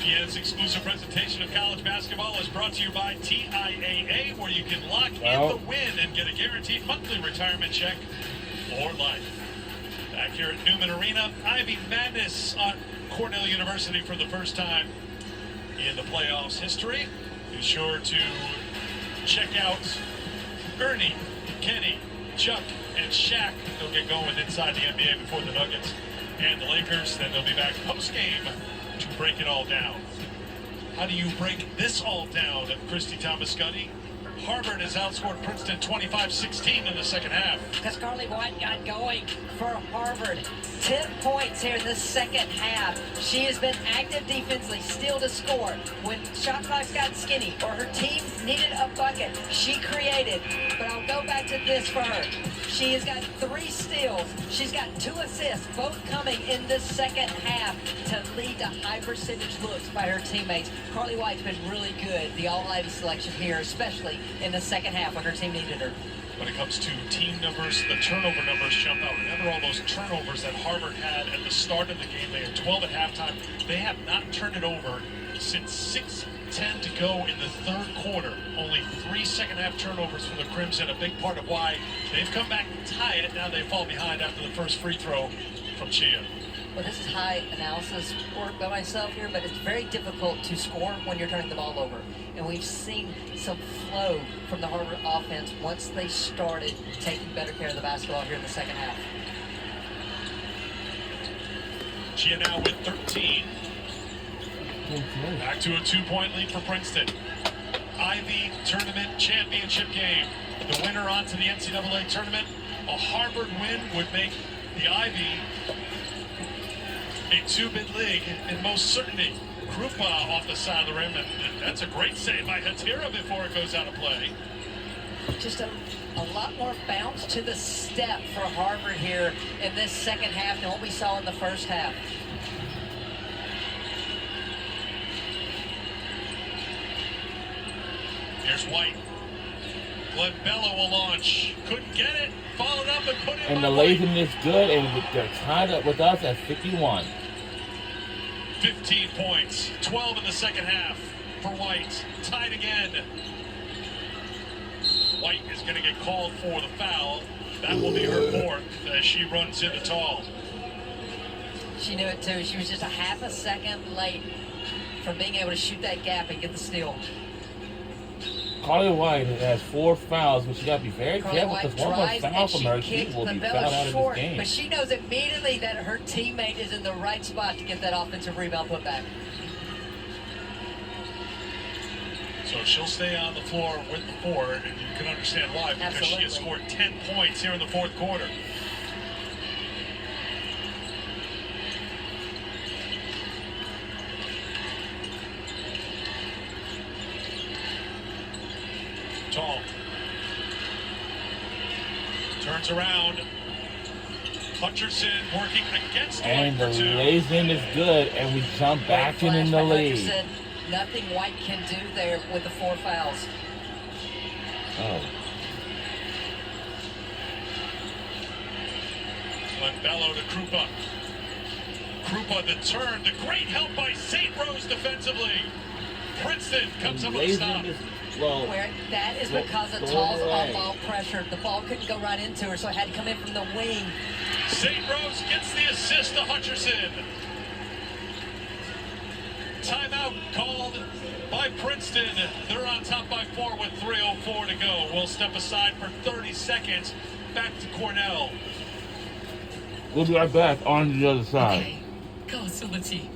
ESPN's exclusive presentation of college basketball is brought to you by TIAA, where you can lock in the win and get a guaranteed monthly retirement check for life. Back here at Newman Arena, Ivy Madness on Cornell University for the first time in the playoffs history. Be sure to check out Ernie, Kenny, Chuck, and Shaq. They'll get going inside the NBA before the Nuggets and the Lakers. Then they'll be back post-game to break it all down. How do you break this all down, Christy Thomas-Scuddy? Harvard has outscored Princeton 25-16 in the second half. Because Carly White got going for Harvard. 10 points here in the second half. She has been active defensively, still to score. When shot clocks got skinny or her team needed a bucket, she created. But I'll go back to this for her. She has got 3 steals. She's got 2 assists, both coming in the second half to lead to high percentage looks by her teammates. Carly White's been really good, the All-Ivy selection here, especially in the second half when her team needed her. When it comes to team numbers, the turnover numbers jump out. Remember all those turnovers that Harvard had at the start of the game? They had 12 at halftime. They have not turned it over since 6:10 to go in the third quarter. Only 3 second-half turnovers for the Crimson, a big part of why they've come back and tied it. Now they fall behind after the first free throw from Chia. Well, this is high analysis work by myself here, but it's very difficult to score when you're turning the ball over. And we've seen some flow from the Harvard offense once they started taking better care of the basketball here in the second half. Chia now with 13. Back to a 2-point lead for Princeton. Ivy Tournament Championship game. The winner on to the NCAA tournament. A Harvard win would make the Ivy a 2-bid league in most certainty. Krupa off the side of the rim, and that's a great save by Hatira before it goes out of play. Just a lot more bounce to the step for Harvard here in this second half than what we saw in the first half. Here's White. Glenn Bello will launch. Couldn't get it. Followed up and put it in. And the laziness good, and they're tied up with us at 51. 15 points. 12 in the second half for White. Tied again. White is going to get called for the foul. That will be her 4th as she runs into Tall. She knew it too. She was just a half a second late from being able to shoot that gap and get the steal. Carly White has 4 fouls, but she got to be very careful because one more foul from her, she will be fouled out of this game. But she knows immediately that her teammate is in the right spot to get that offensive rebound put back. So she'll stay on the floor with the 4, and you can understand why, because Absolutely. she has scored 10 points here in the fourth quarter. Tall. Turns around. Hutcherson working against And White the for 2. laziness is good, and we jump back in the lead. Hutcherson, nothing White can do there with the 4 fouls. Oh. Glenn Bello to Krupa. Krupa the turn. The great help by St. Rose defensively. Princeton comes up with a stop. Where that is because of Tall's off-ball pressure. The ball couldn't go right into her, so it had to come in from the wing. St. Rose gets the assist to Hutcherson. Timeout called by Princeton. They're on top by 4 with 3:04 to go. We'll step aside for 30 seconds. Back to Cornell. We'll be right back on the other side. Okay, go facility.